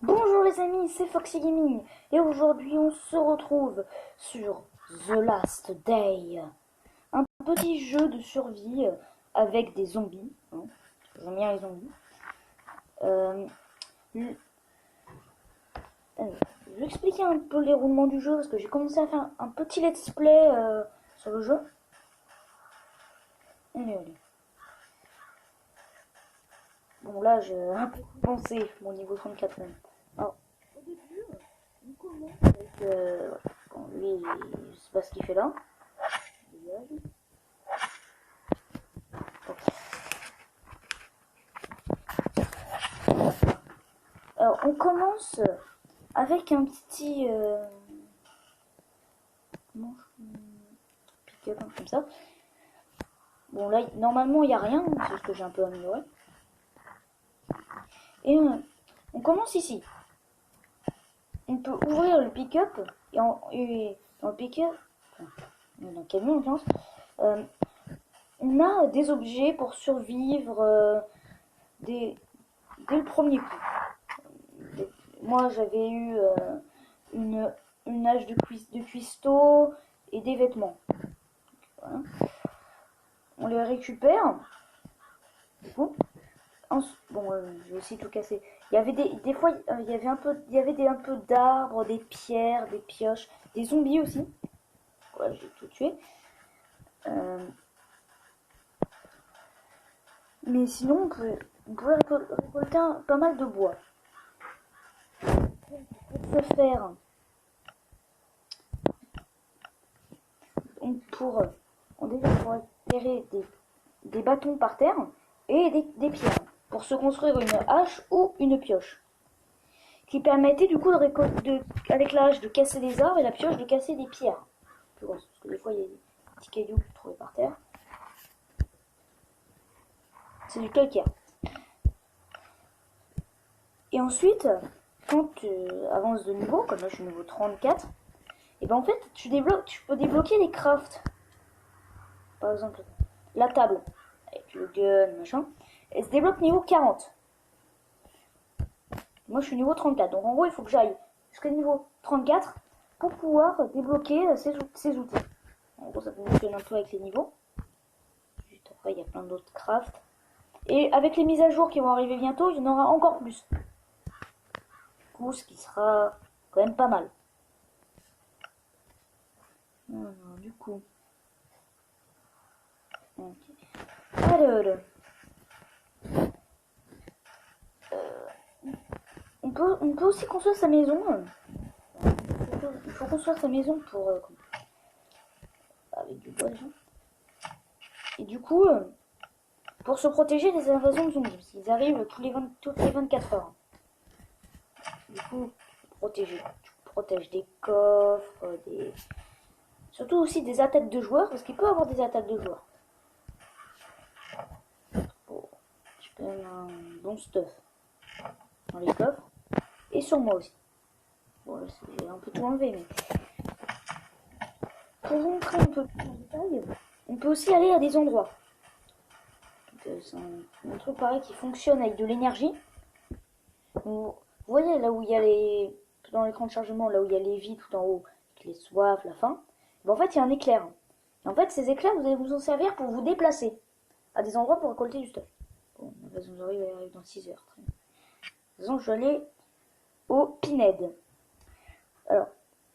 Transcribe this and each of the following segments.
Bonjour les amis, c'est Foxy Gaming et aujourd'hui on se retrouve sur The Last Day, un petit jeu de survie avec des zombies. Hein. J'aime bien les zombies. Euh, je je vais expliquer un peu les roulements du jeu parce que j'ai commencé à faire un petit let's play sur le jeu. Allez. Bon là j'ai un peu commencé mon niveau 34 même. Alors, au début, on commence avec... bon, lui, je sais pas ce qu'il fait là. Alors, on commence avec un petit pick-up comme ça. Bon, là, normalement, il n'y a rien, c'est ce que j'ai un peu amélioré. Et on commence ici. On peut ouvrir le pick-up et dans le pick-up, enfin, dans le camion, en pense, on a des objets pour survivre dès le premier coup. Moi, j'avais eu une hache de cuistot et des vêtements. Voilà. On les récupère. Du coup, bon, je vais aussi tout casser. Il y avait des fois, il y avait un peu d'arbres, des pierres, des pioches, des zombies aussi. Voilà, j'ai tout tué. Mais sinon, on pouvait récolter pas mal de bois. Pour ce faire, on déjà pour récupérer des bâtons par terre et des pierres pour se construire une hache ou une pioche qui permettait du coup avec la hache de casser des arbres et la pioche de casser des pierres plus grosses parce que des fois il y a des petits cailloux trouvés par terre. C'est du calcaire. Et ensuite, quand tu avances de niveau, comme là je suis niveau 34, et ben en fait tu peux débloquer les crafts. Par exemple, la table avec le gun, machin, elle se débloque niveau 40. Moi je suis niveau 34, donc en gros il faut que j'aille jusqu'au niveau 34 pour pouvoir débloquer ces outils. En gros ça fonctionne un peu avec les niveaux. Juste après il y a plein d'autres crafts. Et avec les mises à jour qui vont arriver bientôt, il y en aura encore plus. Du coup, ce qui sera quand même pas mal. Alors, du coup. Okay. Alors. On peut aussi construire sa maison. Il faut construire sa maison pour. Avec du bois déjà. Et du coup, pour se protéger des invasions de zombies. Parce qu'ils arrivent toutes les 24 heures. Du coup, tu protèges des coffres, surtout aussi des attaques de joueurs, parce qu'il peut y avoir des attaques de joueurs. Bon, je peux mettre un bon stuff dans les coffres. Et sur moi aussi. Bon, là, j'ai un peu tout enlevé, mais... Pour vous montrer un peu plus en détail, on peut aussi aller à des endroits. C'est un truc pareil qui fonctionne avec de l'énergie. Vous voyez là où il y a les... Dans l'écran de chargement, là où il y a les vies tout en haut, avec les soifs, la faim. Ben, en fait, il y a un éclair. Et en fait, ces éclairs, vous allez vous en servir pour vous déplacer à des endroits pour récolter du stuff. Bon, l'invasion de zombies arrive dans 6 heures. Très bien. De toute façon, je vais aller au Pinhead. Alors,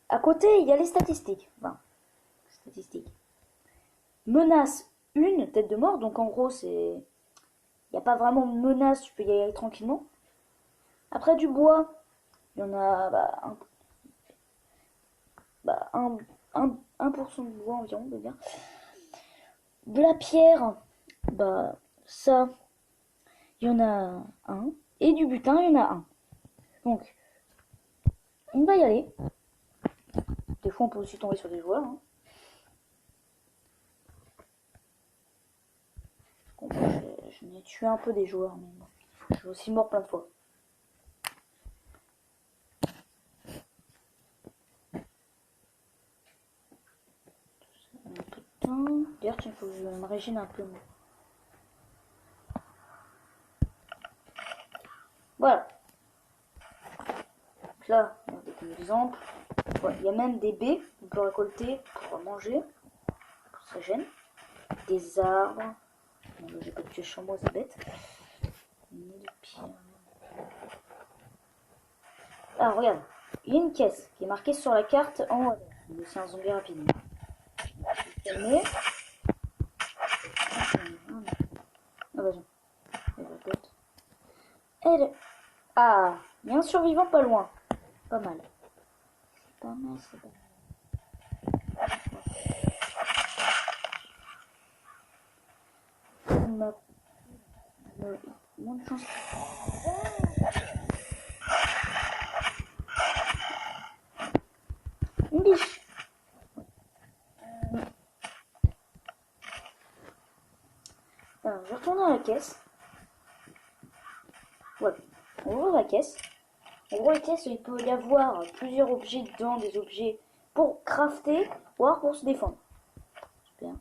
à côté, il y a les statistiques. Enfin, statistiques. Menace 1, tête de mort. Donc, en gros, c'est... Il n'y a pas vraiment de menace, tu peux y aller tranquillement. Après, du bois, il y en a 1% de bois environ, on peut dire. De la pierre, ça, il y en a un. Et du butin, il y en a un. Donc, on va y aller. Des fois, on peut aussi tomber sur des joueurs. Hein. Bon, je n'ai tué un peu des joueurs, mais bon, je suis aussi mort plein de fois. Un peu de temps. D'ailleurs, il faut que je me régène un peu. Voilà. Donc là, regardez comme exemple. Ouais, il y a même des baies qu'on peut récolter pour manger. Ça gêne. Des arbres. Bon, j'ai pas tué chamois, c'est bête. Ah, regarde. Il y a une caisse qui est marquée sur la carte en haut. C'est un zombie rapide. Calmer. Ah bah elle... Ah, il y a un survivant pas loin. Pas mal. Pas mal, c'est pas mal. Moins de chance. Une biche. Alors, je vais retourner à la caisse. Voilà. On ouvre la caisse. En gros, la caisse, il peut y avoir plusieurs objets dedans, des objets pour crafter, voire pour se défendre. Super.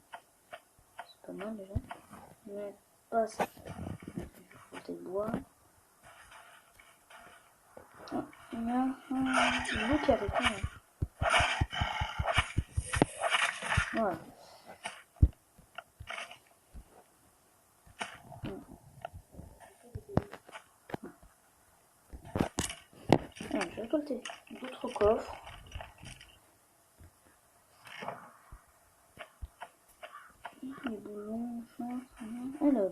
C'est pas mal déjà. Mais pas ça. Côté de bois. Ah, il y a un loup qui arrive. Voilà. Alors, j'ai récolté d'autres coffres. Les boulons, ça, alors.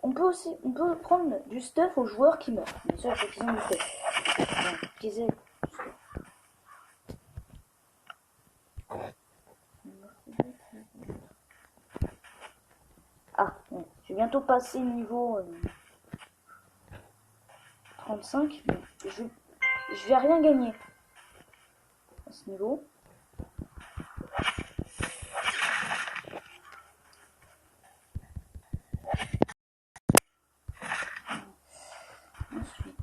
On peut prendre du stuff aux joueurs qui meurent. Bien sûr, il faut qu'ils aient du stuff. Donc, qu'ils aient du stuff. Ah, bon, je vais bientôt passer niveau 35. Mais je vais rien gagner à ce niveau. Ensuite,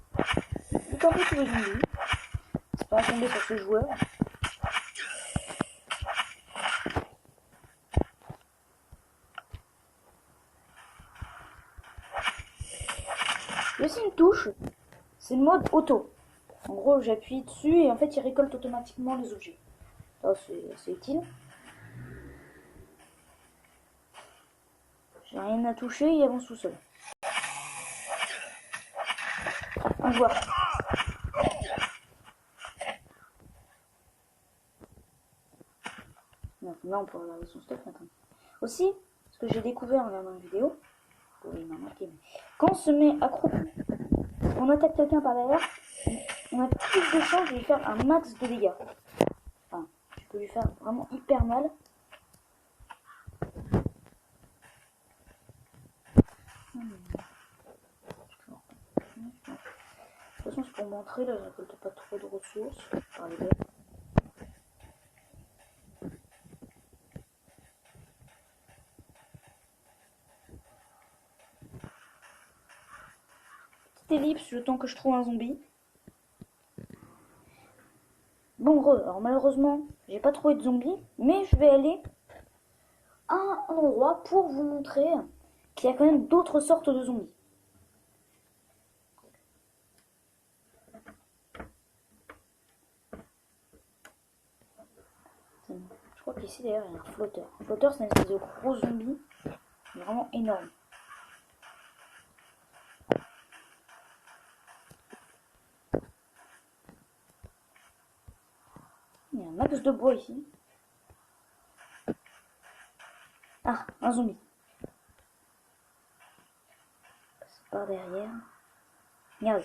je vais tomber tous les zombies. C'est pas tomber sur ce joueur. Il y a aussi une touche, c'est le mode auto. En gros, j'appuie dessus et en fait, il récolte automatiquement les objets. Ça, c'est utile. J'ai rien à toucher, il avance tout seul. Un joueur. Là, on peut regarder son stuff maintenant. Aussi, ce que j'ai découvert en regardant une vidéo, oui, non, okay, quand on se met accroupi, on attaque quelqu'un par derrière, on a plus de chances de lui faire un max de dégâts. Enfin, tu peux lui faire vraiment hyper mal. De toute façon, c'est pour montrer, là, je récolte pas trop de ressources par les bêtes. Petite ellipse le temps que je trouve un zombie. Bon, alors malheureusement, j'ai pas trouvé de zombies, mais je vais aller à un endroit pour vous montrer qu'il y a quand même d'autres sortes de zombies. Je crois qu'ici d'ailleurs il y a un flotteur. Un flotteur, c'est une espèce de gros zombie, vraiment énorme. Il y a un max de bois ici. Ah, un zombie. C'est par derrière. Regarde.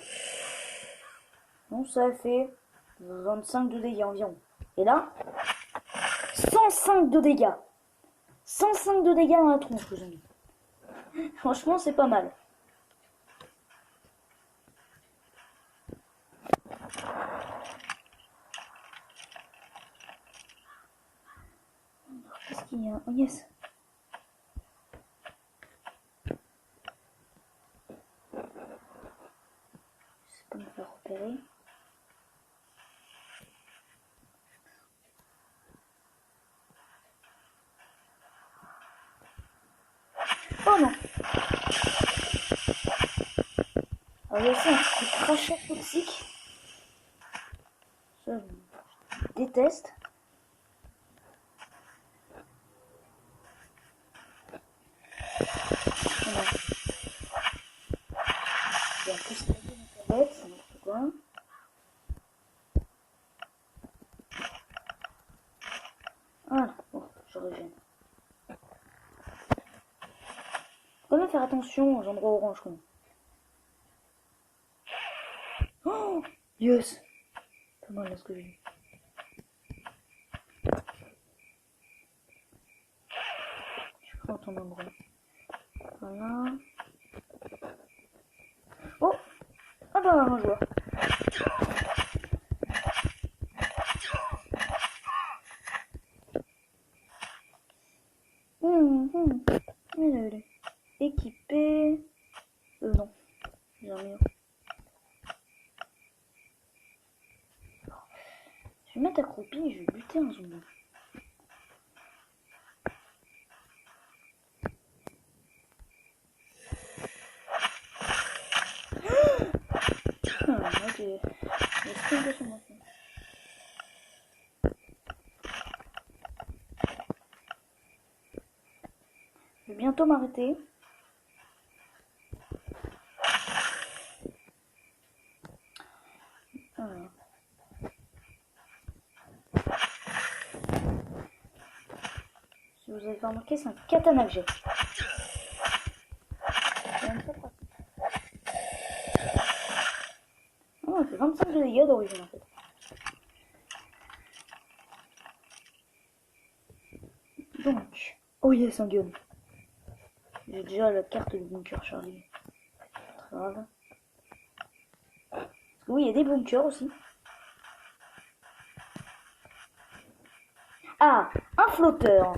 Bon, ça fait 25 de dégâts environ. Et là, 105 de dégâts. 105 de dégâts dans la tronche, le zombie. Franchement, c'est pas mal. Qu'est-ce qu'il y a? Oh yes. Je sais pas me faire repérer. J'ai aussi un truc de crachat toxique. Ça, je déteste. Voilà. J'ai un peu stocké ma tablette, c'est n'importe quoi. Voilà, bon, je régène. Faut quand même faire attention aux endroits orange, quoi. Oh, yes! Pas mal là ce que j'ai eu. Je prends ton endroit. Voilà. Oh! Ah bah, un joueur. Allez. Équipé. Non. J'ai rien. Je vais mettre accroupi et je vais buter un zombie. Ok. Je vais sprinter sur moi. Je vais bientôt m'arrêter. Voilà. Si vous avez pas remarqué, c'est un katana que j'ai. Oh, il fait 25 de dégâts d'origine en fait. Donc, oh yes, un gun. J'ai déjà la carte du bunker Charlie. Très grave. Parce que oui, il y a des bunkers aussi. Ah, un flotteur.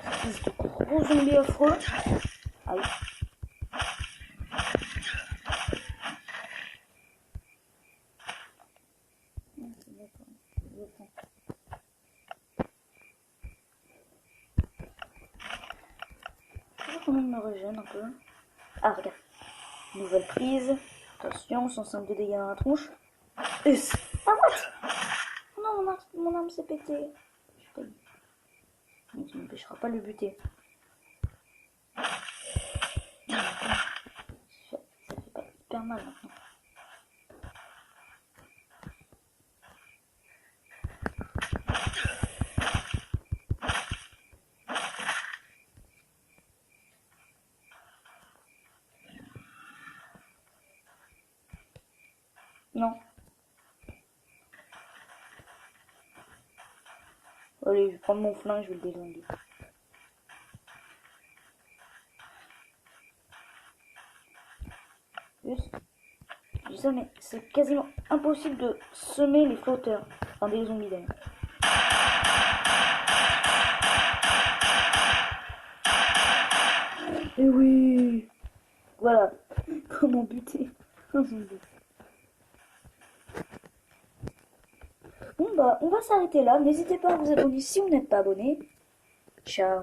Espèce de gros zombie affreux. Ah oui. Je vais quand même me régène un peu. Ah, regarde. Nouvelle prise. Attention, 105 de dégâts dans la tronche. Ah, what? Non, mon arme s'est pétée. Je t'ai dit. Donc, ça m'empêchera pas de le buter. Ça fait pas hyper mal maintenant. Non. Allez, je vais prendre mon flingue, je vais le déglinguer. Juste. Je dis ça, mais c'est quasiment impossible de semer les flotteurs. Enfin, des zombies d'ailleurs. Et oui. Voilà. Comment buter un zombie. Bon bah, on va s'arrêter là. N'hésitez pas à vous abonner si vous n'êtes pas abonné. Ciao.